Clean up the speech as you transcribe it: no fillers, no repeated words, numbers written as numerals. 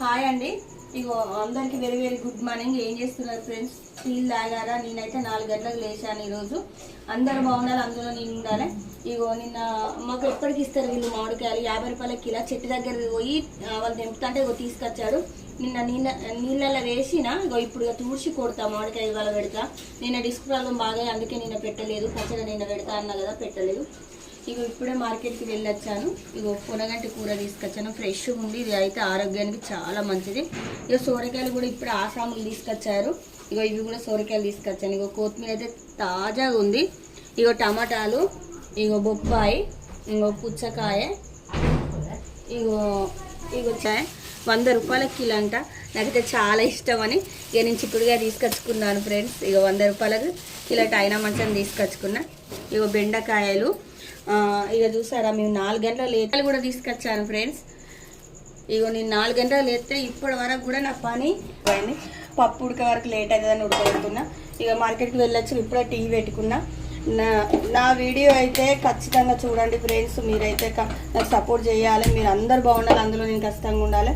Hi అండి. ఇగో అందరికి very very good morning. ఏం చేస్తున్నారు ఫ్రెండ్స్? టీలు తాగారా? నేనైతే 4 గంటలకు లేచాను ఈరోజు. అందరు బాగుండాలి, అందులో నేను ఉండాలి. ఇగో నిన్న మాకు ఎప్పటికి ఇస్తారు వీళ్ళు మామిడికాయలు 50 రూపాయల కిలో. చెట్టు దగ్గర పోయి వాళ్ళు తెంపుతుంటే ఇగో తీసుకొచ్చాడు. నిన్న నీళ్ళలో వేసిన ఇగో ఇప్పుడు తూడ్చి కొడతా మామిడికాయ ఇవాళ పెడతా. నిన్న డిస్క్ ప్రాబ్లం బాగా, అందుకే నిన్న పెట్టలేదు. పచ్చడి నిన్న పెడతా అన్నా కదా, పెట్టలేదు. ఇగో ఇప్పుడే మార్కెట్కి వెళ్ళొచ్చాను. ఇగో పొనగంటి కూర తీసుకొచ్చాను, ఫ్రెష్గా ఉంది. ఇది అయితే ఆరోగ్యానికి చాలా మంచిది. ఇగో సోరకాయలు కూడా ఇప్పుడు ఆసాములు తీసుకొచ్చారు. ఇగో ఇవి కూడా సోరకాయలు తీసుకొచ్చాను. ఇగో కొత్తిమీర అయితే తాజాగా ఉంది. ఇగో టమాటాలు, ఇగో బొప్పాయి, ఇగో పుచ్చకాయ, ఇగో ఇగో 100 రూపాయల కిలో అంట. నాకైతే చాలా ఇష్టం అని ఇక నేను చిక్కుడుగా తీసుకొచ్చుకున్నాను ఫ్రెండ్స్. ఇగో 100 రూపాయలకు కిలో అయినా మంచిగా తీసుకొచ్చుకున్నా. ఇగో బెండకాయలు, ఇక చూసారా మేము 4 గంటల లేతలు కూడా తీసుకొచ్చాను ఫ్రెండ్స్. ఇగో నేను 4 గంటలు లేతే ఇప్పటి వరకు కూడా నా పని పోయింది. పప్పు ఉడక వరకు లేట్ అవుతుందని ఉడకబెడుతున్నా. ఇక మార్కెట్కి వెళ్ళొచ్చు, ఇప్పుడే టీ పెట్టుకున్నా. నా వీడియో అయితే ఖచ్చితంగా చూడండి ఫ్రెండ్స్. మీరైతే నాకు సపోర్ట్ చేయాలి, మీరు అందరు బాగుండాలి, అందులో నేను ఖచ్చితంగా ఉండాలి.